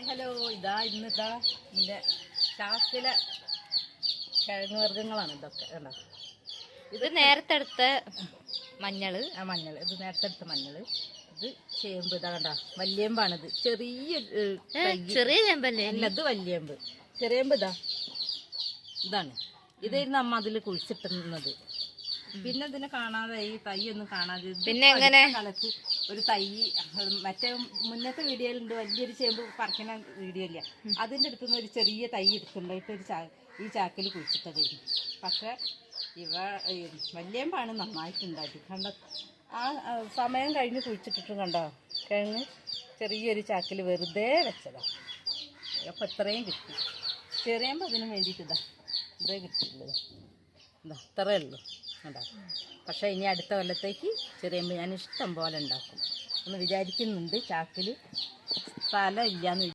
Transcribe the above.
Hello ഇന്നിതാ എൻ്റെ ചാക്കിലെ കിഴങ്ങ് വർഗ്ഗങ്ങളാണ് ഇതൊക്കെ കണ്ടോ. ഇത് നേരത്തെ എടുത്ത മഞ്ഞള്. ഇത് നേരത്തെ എടുത്ത മഞ്ഞള്. ഇത് ചേമ്പ് ഇതാ കണ്ടോ, വല്യേമ്പാണിത്. ചെറിയ ചേമ്പല്ലേ? അല്ല, ഇത് വല്യേമ്പ്. ചെറിയേമ്പ് ഇതാണ്. ഇതായിരുന്നു അമ്മ അതിൽ കുഴിച്ചിട്ടുന്നത്. പിന്നെ ഇതിനെ കാണാതെ, ഈ തൈ ഒന്നും കാണാതെ പിന്നെ എങ്ങനെ കളത്ത് ഒരു തൈ മറ്റേ മുന്നത്തെ വീഡിയോയിലുണ്ട്, വലിയൊരു ചേമ്പ് പറിക്കുന്ന വീഡിയോ ഇല്ല, അതിൻ്റെ അടുത്തുനിന്ന് ഒരു ചെറിയ തൈ എടുത്തുണ്ടായിട്ട് ഈ ചാക്കിൽ കുഴിച്ചിട്ടതായിരുന്നു. പക്ഷെ വല്യേമ്പാണ് നന്നായിട്ടുണ്ടാക്കി. കണ്ട ആ സമയം കഴിഞ്ഞ് കുഴിച്ചിട്ടിട്ടും കണ്ടോ, കിഴങ്ങ് ചെറിയൊരു ചാക്കിൽ വെറുതെ വെച്ചതാണ്. അപ്പം ഇത്രയും കിട്ടി. ചെറിയുമ്പോൾ അതിന് വേണ്ടിയിട്ട് ഇതേ കിട്ടിയിട്ടുള്ളത്. ഇത്രയേ ഉള്ളൂ കണ്ടോ. പക്ഷേ ഇനി അടുത്ത കൊല്ലത്തേക്ക് ചെറിയുമ്പോൾ ഞാൻ ഇഷ്ടം പോലെ ഉണ്ടാക്കും എന്ന് വിചാരിക്കുന്നുണ്ട്. ചാക്കിൽ സ്ഥലം ഇല്ലയെന്ന്